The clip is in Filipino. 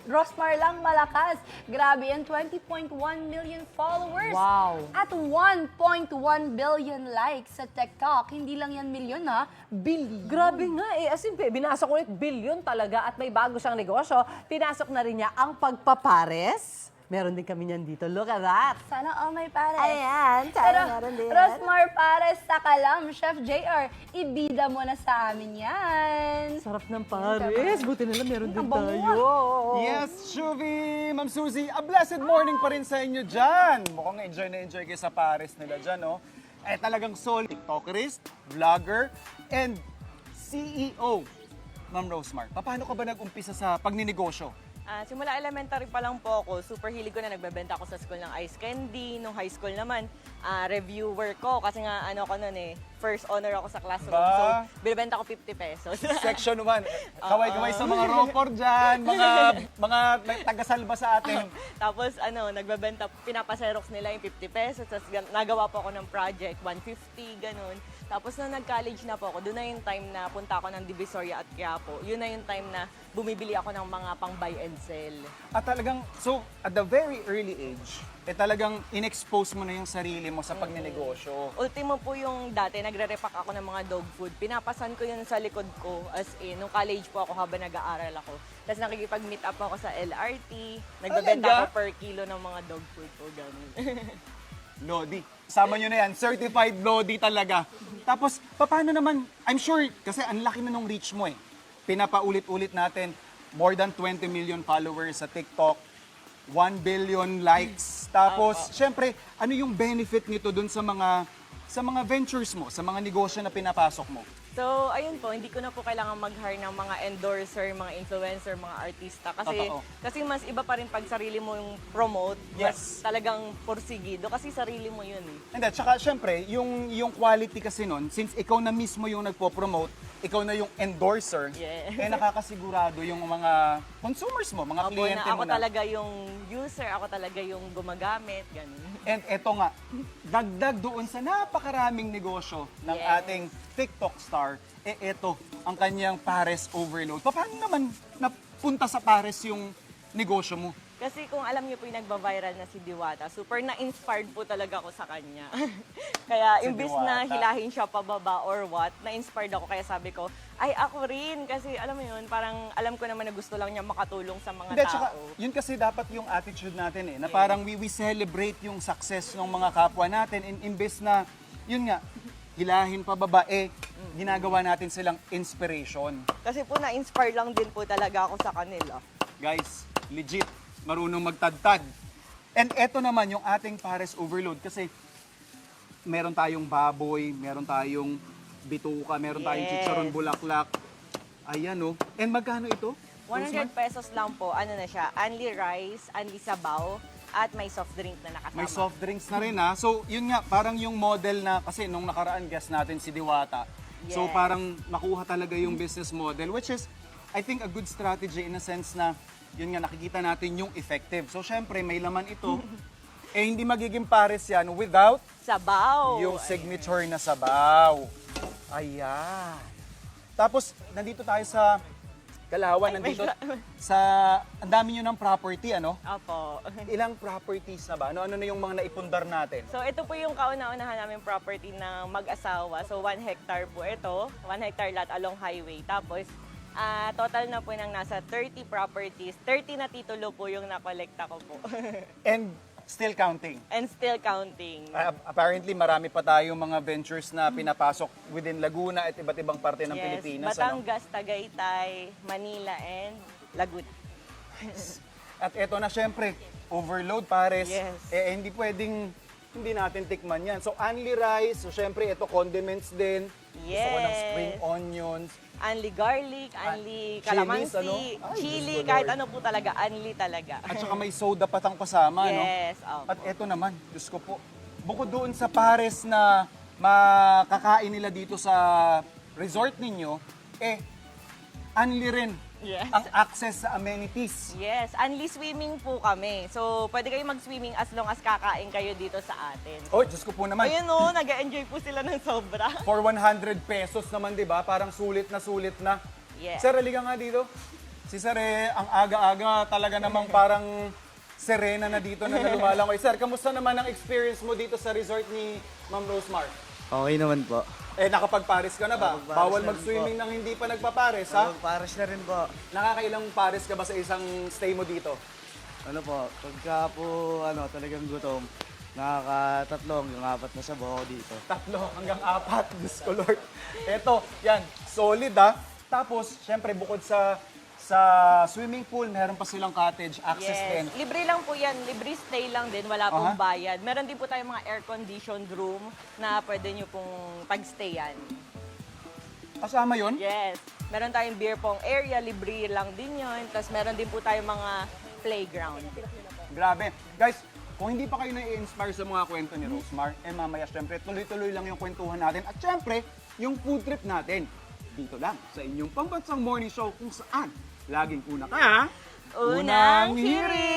Rosmar lang malakas. Grabe yan, 20.1 million followers. Wow. At 1.1 billion likes sa TikTok. Hindi lang yan milyon ha, billion. Grabe nga eh. As in, binasa ko ulit, billion talaga at may bago siyang negosyo. Pinasok na rin niya ang pagpapares. Meron din kami niyan dito. Look at that. Sana all may pares. Ayan, Pero sana meron din. Rosmar Pares sa Kalam, Chef JR, ibida mo na sa amin yan. Sarap ng pares. Buti na lang meron din Ang bango tayo. Yes, Shuvi, Ma'am Suzy, a blessed morning pa rin sa inyo dyan. Mukhang enjoy na enjoy kayo sa Paris nila dyan, no? Eh talagang solid TikTokerist, vlogger, and CEO, Ma'am Rosmar. Paano ka ba nag-umpisa sa pagninegosyo? Simula elementary pa lang po ako, super hilig ko na nagbebenta ako sa school ng ice candy. Nung high school naman, reviewer ko kasi nga ano ko noon first honor ako sa classroom. Ba? So, binibenta ko 50 pesos. Section 1, kaway-kaway sa mga rocker dyan, mga taga-salba sa atin. Tapos nagbebenta, pinapaserox nila yung 50 pesos. Tapos nagawa po ako ng project, 150, ganun. Tapos nung nag-college na po ako, doon na yung time na punta ako ng Divisoria at Quiapo. Yun na yung time na bumibili ako ng mga pang buy and sell. At talagang, so at the very early age, talagang in-expose mo na yung sarili mo sa pagninegosyo. Ultimo po yung dati, nagre-repack ako ng mga dog food. Pinapasan ko yun sa likod ko as in, nung college po ako habang nag-aaral ako. Tapos nakikipag-meet up ako sa LRT, nagbebenta Talaga? ako per kilo ng mga dog food ko, ganun. Lodi. Sama nyo na yan. Certified Lodi talaga. Tapos, paano naman, I'm sure, kasi ang laki na nung reach mo eh. Pinapaulit-ulit natin, more than 20 million followers sa TikTok, 1 billion likes. Tapos, syempre, ano yung benefit nito dun sa mga ventures mo, sa mga negosyo na pinapasok mo? So, ayun po, hindi ko na po kailangan mag-hire ng mga endorser, mga influencer, mga artista. Totoo. Kasi mas iba pa rin pag sarili mo yung promote, Yes. mas talagang porsigido kasi sarili mo yun. And at saka, syempre, yung quality kasi nun, since ikaw na mismo yung nagpo-promote, ikaw na yung endorser, Yes. nakakasigurado yung mga consumers mo, mga Ako kliyente na, mo ako na. talaga yung user, ako talaga yung gumagamit, ganun. And eto nga, dagdag doon sa napakaraming negosyo ng Yes. ating TikTok star, eto ang kanyang Pares Overload. Paano naman napunta sa Pares yung negosyo mo? Kasi kung alam niyo po yung nagba-viral na si Diwata, super na-inspired po talaga ako sa kanya. Kaya Si imbis na Diwata. hilahin siya pababa or what, na-inspired ako. Kaya sabi ko, ay ako rin. Kasi alam mo yun, parang alam ko naman na gusto lang niya makatulong sa mga Hindi, tao. tsaka, yun kasi dapat yung attitude natin na parang we celebrate yung success ng mga kapwa natin imbes na, yun nga, hilahin pababa, ginagawa natin silang inspiration. Kasi po na-inspire lang din po talaga ako sa kanila. Guys, legit, marunong magtadtad. And eto naman yung ating Pares Overload kasi meron tayong baboy, meron tayong bituka, meron tayong Yes. chicharon bulaklak. Ayan oh. And magkano ito? 100 pesos lang po, ano na siya, only rice, only sabaw, at may soft drink na nakasama. May soft drinks na rin ha. So yun nga, parang yung model na, kasi nung nakaraan guest natin si Diwata. So Yes. parang nakuha talaga yung business model, which is, I think, a good strategy in a sense na, yun nga, nakikita natin yung effective. So syempre, may laman ito. Hindi magiging pares yan without Sabaw! yung signature na sabaw. Ayan. Tapos, nandito tayo sa Kalawan, nandito sa, ang dami nyo ng property, ano? Opo. Ilang properties na ba? Ano na yung mga naipundar natin? So ito po yung kauna-unahan namin property ng mag-asawa. So 1 hectare po ito, 1 hectare lot along highway. Tapos total na po ng nasa 30 properties. 30 na titulo po yung nakolekta ko po. And still counting. And still counting. Apparently, marami pa tayong mga ventures na pinapasok within Laguna at iba't ibang parte ng Yes, Pilipinas. Ano? Batangas, Tagaytay, Manila, and Laguna. At eto na syempre, overload pares. Yes. Hindi pwedeng hindi natin tikman yan. So, only rice. So, syempre, ito condiments din. Gusto ko ng Yes. spring onions. Only garlic, only chilies, calamansi, ano? Ay, chili, Diyos ko, kahit Lord. ano po talaga, only talaga. At saka may soda patang kasama, no? Yes, opo. At eto naman, Diyos ko po, bukod doon sa pares na makakain nila dito sa resort ninyo, only rin Yes. ang access sa amenities. Yes, only swimming po kami. So, pwede kayo mag-swimming as long as kakain kayo dito sa atin. Oh, Diyos ko po naman. Ayun o, nag-enjoy po sila ng sobra. For 100 pesos naman, di ba? Parang sulit na sulit na. Yes. Sir, halika nga dito. Si Sir ang aga-aga talaga namang parang serena na dito na lumalangoy. Sir, kamusta naman ang experience mo dito sa resort ni Ma'am Rosemar? Okay naman po. Nakapag-Paris ka na ba? Nakapag-Paris Bawal na rin mag-swimming nang hindi pa nagpa-Paris, ha? Paris na rin po. Nakakailang Paris ka ba sa isang stay mo dito? Ano po, pagka po talagang gutom, nakakatatlo hanggang 4 na sabaw ako dito. 3 hanggang 4, Diyos ko Lord. Eto, yan, solid ha. Tapos, syempre, bukod sa swimming pool, meron pa silang cottage access din. Yes. Libre lang po yan. Libre stay lang din. Wala pong bayad. Meron din po tayong mga air-conditioned room na pwede nyo pong pag-stayan. Kasama yun? Yes. Meron tayong beer pong area. Libre lang din yun. Tapos meron din po tayong mga playground. Grabe. Guys, kung hindi pa kayo na-inspire sa mga kwento ni Rosemar, mamaya syempre, tuloy-tuloy lang yung kwentuhan natin. At syempre, yung food trip natin. Dito lang, sa inyong pambansang morning show kung saan laging una ka. Unang hirit!